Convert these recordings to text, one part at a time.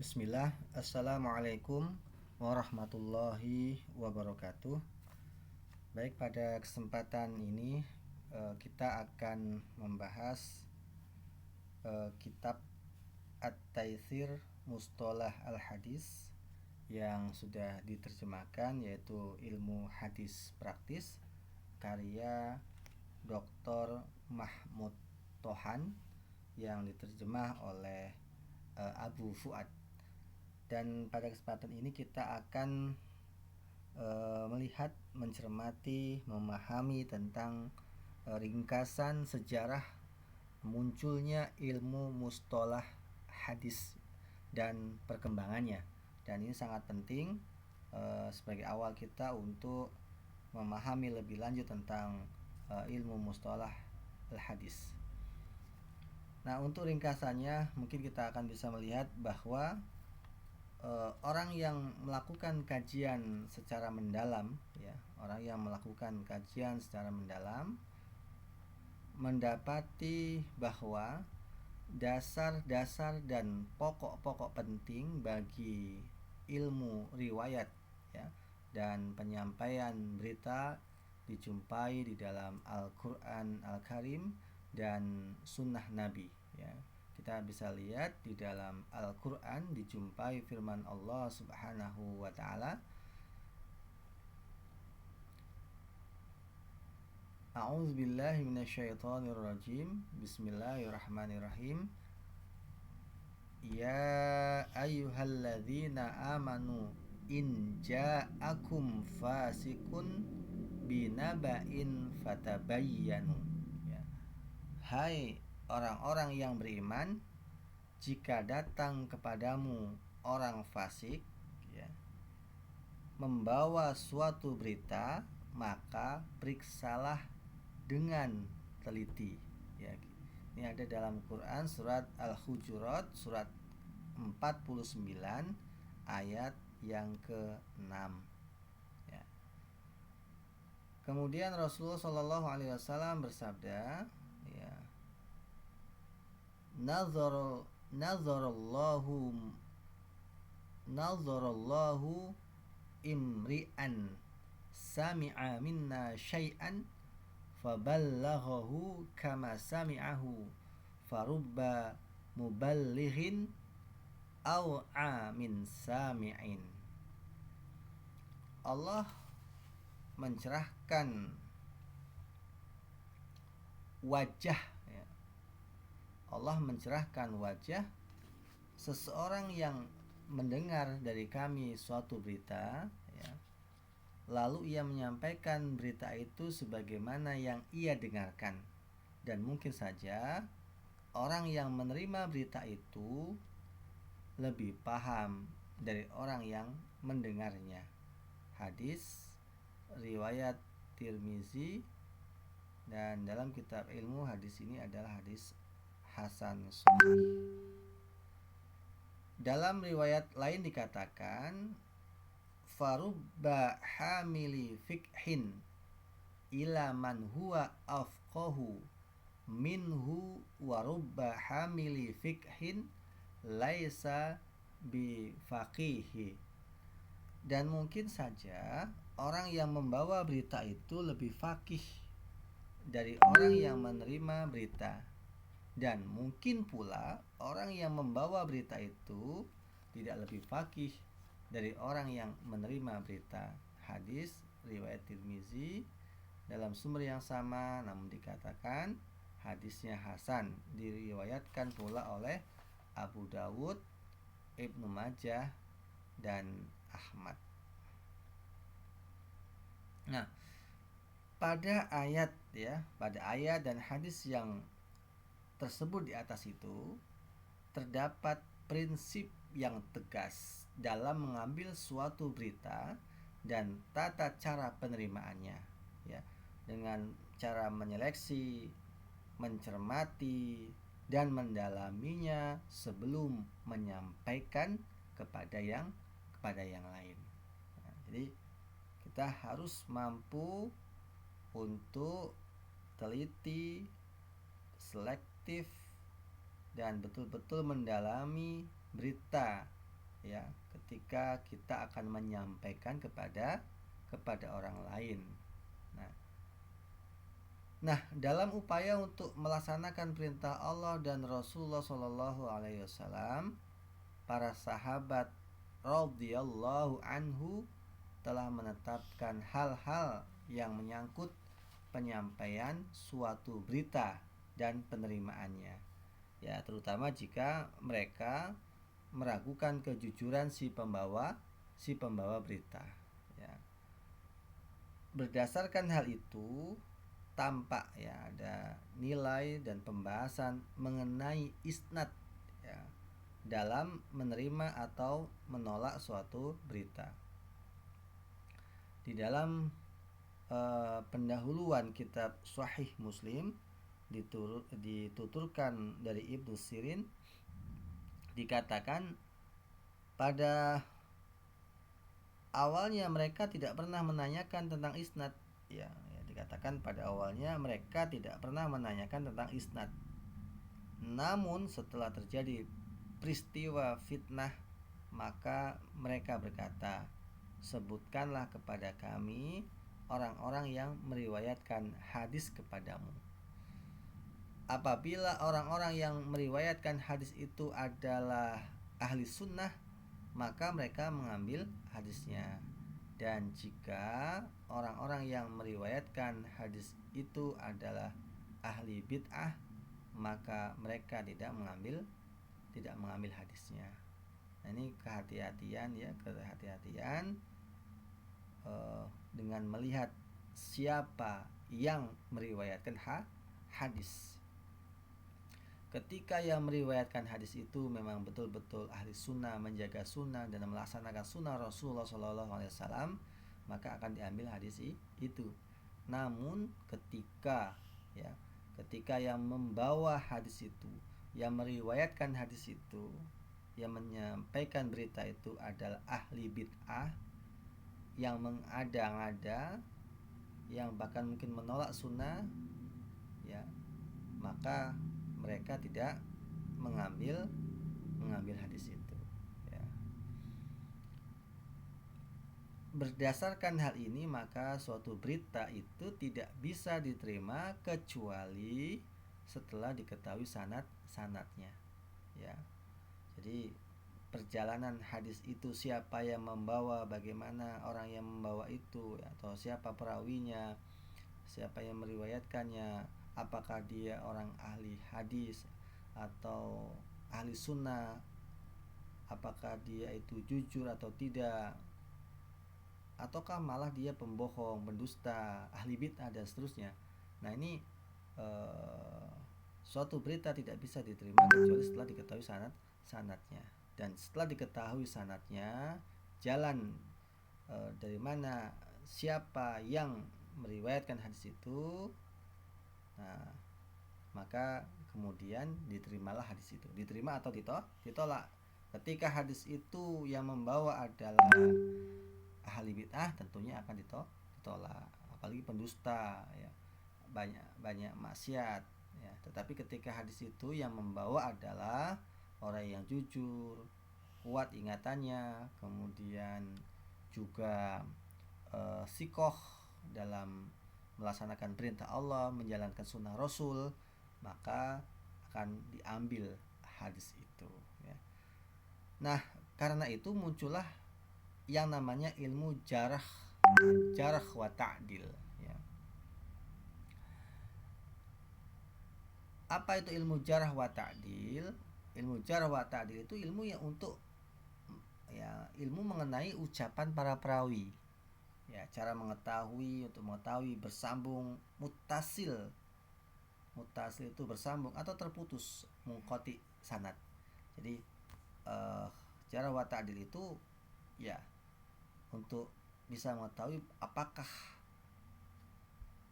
Bismillah, Assalamualaikum warahmatullahi wabarakatuh. Baik, pada kesempatan ini kita akan membahas kitab At-Taitsir Mustalah Al-Hadis yang sudah diterjemahkan, yaitu Ilmu Hadis Praktis karya Dr. Mahmud Tohan yang diterjemah oleh Abu Fuad. Dan pada kesempatan ini kita akan melihat, mencermati, memahami tentang ringkasan sejarah munculnya ilmu mustalah hadis dan perkembangannya. Dan ini sangat penting sebagai awal kita untuk memahami lebih lanjut tentang ilmu mustalah al-hadis. Nah, untuk ringkasannya mungkin kita akan bisa melihat bahwa orang yang melakukan kajian secara mendalam, mendapati bahwa dasar-dasar dan pokok-pokok penting bagi ilmu riwayat, ya, dan penyampaian berita dijumpai di dalam Al-Quran Al-Karim dan Sunnah Nabi, ya. Kita bisa lihat di dalam Al-Quran dijumpai firman Allah Subhanahu wa ta'ala, A'udzubillahi minasyaitonirrajim. Bismillahirrahmanirrahim. Ya ayyuhalladzina amanu in ja'akum fasikun binaba'in fatabayyanu. Ya. Hai orang-orang yang beriman, jika datang kepadamu orang fasik, ya, membawa suatu berita, maka periksalah dengan teliti, ya. Ini ada dalam Quran surat Al-Hujurat surat 49 ayat yang ke-6, ya. Kemudian Rasulullah Shallallahu Alaihi Wasallam bersabda, ya, Nazarallahu imri'an sami'a minna syai'an faballaghahu kama sami'ahu farubba muballighin aw amin sami'in. Allah mencerahkan wajah, ya. Allah mencerahkan wajah seseorang yang mendengar dari kami suatu berita, ya, lalu ia menyampaikan berita itu sebagaimana yang ia dengarkan, dan mungkin saja orang yang menerima berita itu lebih paham dari orang yang mendengarnya. Hadis riwayat Tirmizi, dan dalam kitab ilmu hadis ini adalah hadis hasan sahih. Dalam riwayat lain dikatakan, farubba hamili fikhin ila man huwa afqahu minhu wa rubba hamili fikhin laisa bi faqihi. Dan mungkin saja orang yang membawa berita itu lebih faqih dari orang yang menerima berita, dan mungkin pula orang yang membawa berita itu tidak lebih faqih dari orang yang menerima berita. Hadis riwayat Tirmizi dalam sumber yang sama, namun dikatakan hadisnya hasan, diriwayatkan pula oleh Abu Dawud, Ibnu Majah, dan Ahmad. Nah, pada ayat dan hadis yang tersebut di atas itu terdapat prinsip yang tegas dalam mengambil suatu berita dan tata cara penerimaannya, ya, dengan cara menyeleksi, mencermati, dan mendalaminya sebelum menyampaikan kepada yang lain. Nah, jadi kita harus mampu untuk teliti, selektif, dan betul-betul mendalami berita ya ketika kita akan menyampaikan kepada orang lain. Nah, dalam upaya untuk melaksanakan perintah Allah dan Rasulullah Shallallahu Alaihi Wasallam, para sahabat radhiyallahu anhu telah menetapkan hal-hal yang menyangkut penyampaian suatu berita dan penerimaannya. Ya, terutama jika mereka meragukan kejujuran si pembawa berita. Ya. Berdasarkan hal itu, tampak ya ada nilai dan pembahasan mengenai isnad ya, dalam menerima atau menolak suatu berita. Di dalam pendahuluan kitab Sahih Muslim dituturkan dari Ibnu Sirin, dikatakan pada awalnya mereka tidak pernah menanyakan tentang isnad. Ya, dikatakan pada awalnya mereka tidak pernah menanyakan tentang isnad. Namun setelah terjadi peristiwa fitnah, maka mereka berkata, sebutkanlah kepada kami orang-orang yang meriwayatkan hadis kepadamu. Apabila orang-orang yang meriwayatkan hadis itu adalah ahli sunnah, maka mereka mengambil hadisnya. Dan jika orang-orang yang meriwayatkan hadis itu adalah ahli bid'ah, maka mereka tidak mengambil hadisnya. Nah, ini kehati-hatian dengan melihat siapa yang meriwayatkan hadis. Ketika yang meriwayatkan hadis itu memang betul-betul ahli sunnah, menjaga sunnah dan melaksanakan sunnah Rasulullah SAW, maka akan diambil hadis itu. Namun ketika yang membawa hadis itu, yang meriwayatkan hadis itu, yang menyampaikan berita itu adalah ahli bid'ah, yang mengada-ngada, yang bahkan mungkin menolak sunnah, ya, maka mereka tidak mengambil hadis itu. Ya. Berdasarkan hal ini, maka suatu berita itu tidak bisa diterima kecuali setelah diketahui sanadnya. Ya. Jadi perjalanan hadis itu, siapa yang membawa, bagaimana orang yang membawa itu, atau siapa perawinya, siapa yang meriwayatkannya, apakah dia orang ahli hadis atau ahli sunnah, apakah dia itu jujur atau tidak, ataukah malah dia pembohong, pendusta, ahli bid'ah dan seterusnya. Nah, ini suatu berita tidak bisa diterima kecuali setelah diketahui sanadnya. Dan setelah diketahui sanadnya, jalan dari mana, siapa yang meriwayatkan hadis itu, nah, maka kemudian diterimalah hadis itu. Diterima atau ditolak. Ketika hadis itu yang membawa adalah ahli bid'ah, tentunya akan ditolak. Apalagi pendusta, ya, banyak maksiat, ya. Tetapi ketika hadis itu yang membawa adalah orang yang jujur, kuat ingatannya, kemudian juga sikoh dalam melaksanakan perintah Allah, menjalankan sunnah Rasul, maka akan diambil hadis itu, ya. Nah, karena itu muncullah yang namanya ilmu jarh wa ta'dil, ya. Apa itu ilmu jarh wa ta'dil? Ilmu jarh wa ta'dil itu ilmu yang untuk ilmu mengenai ucapan para perawi. Ya, cara untuk mengetahui bersambung muttasil itu bersambung atau terputus, munqati sanad. Jadi jarh wa ta'dil itu ya untuk bisa mengetahui apakah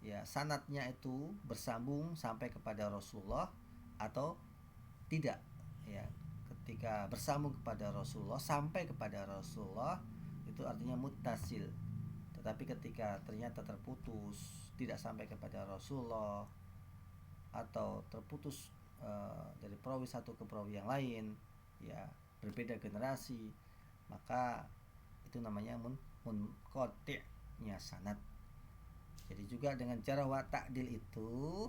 ya sanadnya itu bersambung sampai kepada Rasulullah atau tidak, ya. Ketika bersambung kepada Rasulullah, sampai kepada Rasulullah, itu artinya muttasil. Tetapi ketika ternyata terputus, tidak sampai kepada Rasulullah, atau terputus dari perawi satu ke perawi yang lain, ya, berbeda generasi, maka itu namanya munqati'-nya sanad. Jadi juga dengan cara wa ta'dil itu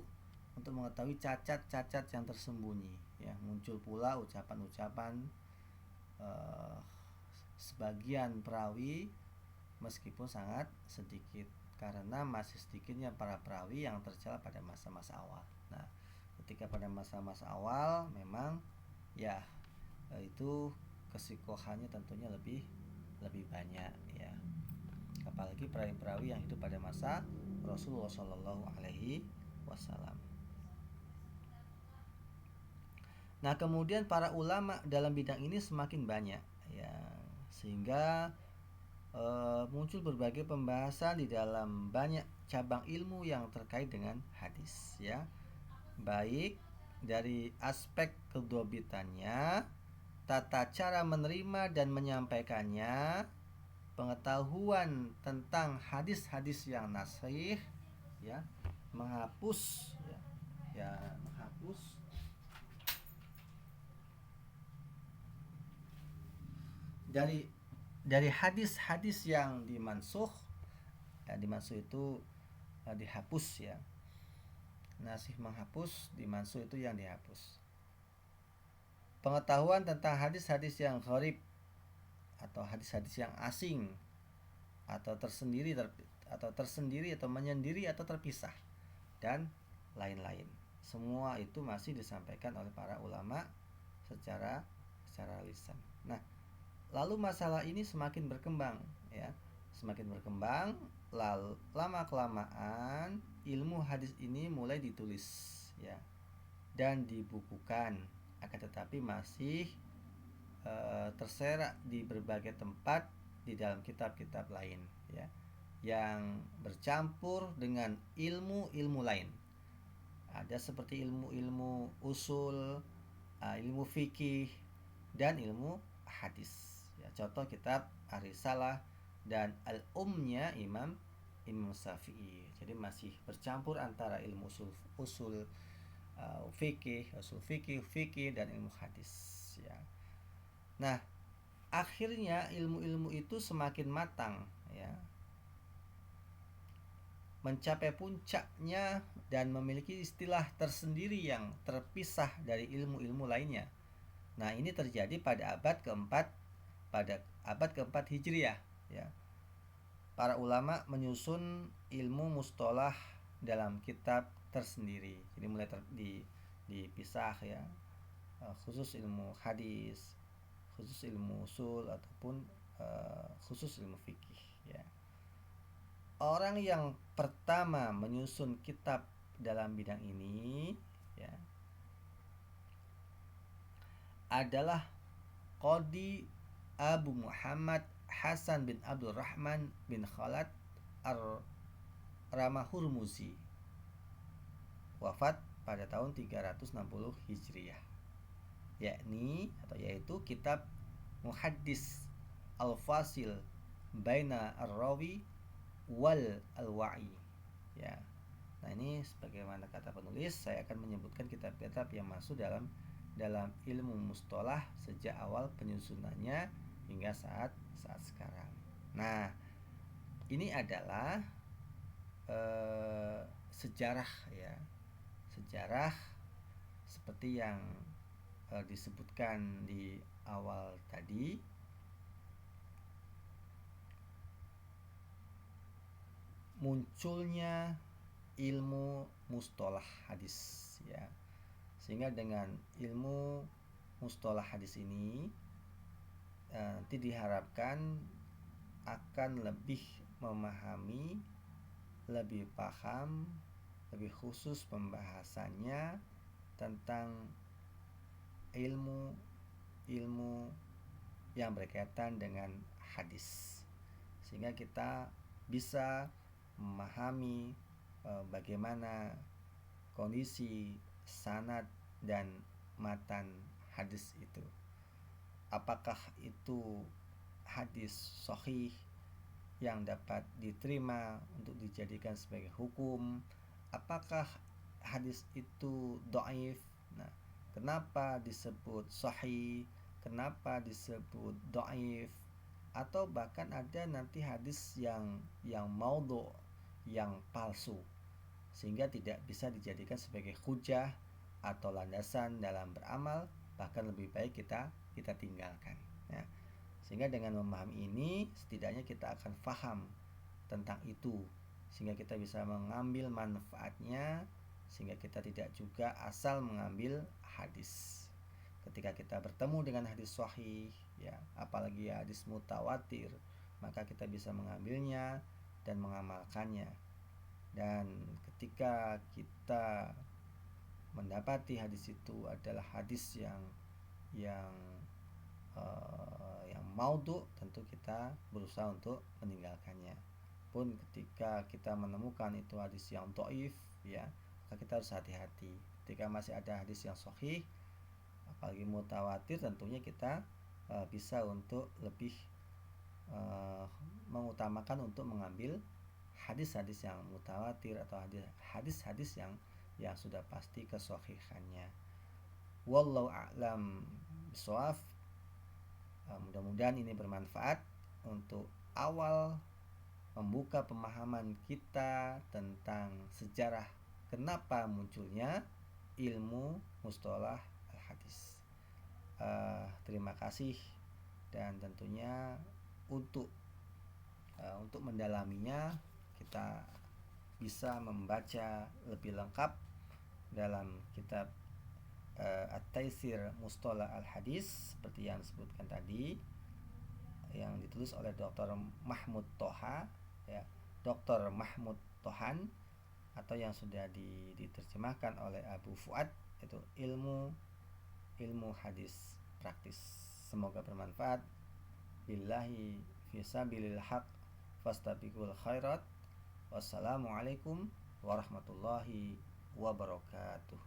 untuk mengetahui cacat-cacat yang tersembunyi, ya. Muncul pula ucapan-ucapan sebagian perawi meskipun sangat sedikit, karena masih sedikitnya para perawi yang tercela pada masa-masa awal. Nah, ketika pada masa-masa awal memang ya itu kesikohannya tentunya lebih banyak, ya. Apalagi perawi-perawi yang hidup pada masa Rasulullah Shallallahu Alaihi Wasallam. Nah, kemudian para ulama dalam bidang ini semakin banyak, ya, sehingga muncul berbagai pembahasan di dalam banyak cabang ilmu yang terkait dengan hadis, ya, baik dari aspek kedobitannya, tata cara menerima dan menyampaikannya, pengetahuan tentang hadis-hadis yang nashih, ya, menghapus dari hadis-hadis yang dimansuh. Ya, dimansuh itu dihapus, ya. Nasih menghapus, dimansuh itu yang dihapus. Pengetahuan tentang hadis-hadis yang gharib atau hadis-hadis yang asing atau tersendiri atau menyendiri atau terpisah dan lain-lain. Semua itu masih disampaikan oleh para ulama secara lisan. Nah, lalu masalah ini semakin berkembang, ya. Semakin berkembang, lalu lama-kelamaan ilmu hadis ini mulai ditulis, ya, dan dibukukan, akan tetapi masih terserak di berbagai tempat di dalam kitab-kitab lain, ya, yang bercampur dengan ilmu-ilmu lain. Ada seperti ilmu-ilmu usul, ilmu fikih, dan ilmu hadis. Ya, contoh kitab Ar-Risalah dan Al-Umnya Imam Syafi'i. Jadi masih bercampur antara ilmu usul fikih dan ilmu hadis, ya. Nah, akhirnya ilmu-ilmu itu semakin matang, ya, mencapai puncaknya dan memiliki istilah tersendiri yang terpisah dari ilmu-ilmu lainnya. Nah, ini terjadi pada abad keempat Hijriah, ya. Para ulama menyusun ilmu mustalah dalam kitab tersendiri. Jadi mulai dipisah, ya. Khusus ilmu hadis, khusus ilmu usul, ataupun khusus ilmu fikih, ya. Orang yang pertama menyusun kitab dalam bidang ini, ya, adalah Qadi Abu Muhammad Hasan bin Abdul Rahman bin Khalad Ar-Ramahurmuzi, wafat pada tahun 360 Hijriah, yaitu kitab Muhaddis Al-Fasil Baina Ar-Rawi wal Al-Wa'i, ya. Nah, ini sebagaimana kata penulis, saya akan menyebutkan kitab-kitab yang masuk dalam ilmu mustalah sejak awal penyusunannya hingga saat sekarang. Nah, ini adalah sejarah, ya. Sejarah seperti yang disebutkan di awal tadi. Munculnya ilmu mustalah hadis, ya. Sehingga dengan ilmu mustalah hadis ini nanti diharapkan akan lebih memahami, lebih paham, lebih khusus pembahasannya tentang ilmu yang berkaitan dengan hadis, sehingga kita bisa memahami bagaimana kondisi sanad dan matan hadis itu. Apakah itu hadis sahih yang dapat diterima untuk dijadikan sebagai hukum? Apakah hadis itu dhaif? Nah, kenapa disebut sahih? Kenapa disebut dhaif? atau bahkan ada nanti hadis yang maudhu, yang palsu, sehingga tidak bisa dijadikan sebagai hujah atau landasan dalam beramal, bahkan lebih baik kita tinggalkan ya. Sehingga dengan memahami ini setidaknya kita akan paham tentang itu, sehingga kita bisa mengambil manfaatnya, sehingga kita tidak juga asal mengambil hadis. Ketika kita bertemu dengan hadis sahih ya, apalagi hadis mutawatir, maka kita bisa mengambilnya dan mengamalkannya. Dan ketika kita mendapati hadis itu adalah hadis yang yang maudhu, tentu kita berusaha untuk meninggalkannya. Pun ketika kita menemukan itu hadis yang dhaif ya, maka kita harus hati-hati. Ketika masih ada hadis yang sahih, apalagi mutawatir, tentunya kita bisa untuk lebih mengutamakan untuk mengambil hadis-hadis yang mutawatir atau hadis-hadis yang sudah pasti kesahihannya. Wallahu a'lam bishawab. Mudah-mudahan ini bermanfaat untuk awal membuka pemahaman kita tentang sejarah kenapa munculnya ilmu mustalah al-hadis. Terima kasih, dan tentunya untuk mendalaminya kita bisa membaca lebih lengkap dalam kitab At-Taisir Mustalah Al-Hadis seperti yang disebutkan tadi, yang ditulis oleh Dr. Mahmud Toha ya, Dr. Mahmud Tohan, atau yang sudah diterjemahkan oleh Abu Fuad, itu ilmu hadis praktis. Semoga bermanfaat. Billahi fisabilil haq fastabiqul khairat. Wassalamualaikum warahmatullahi wabarakatuh.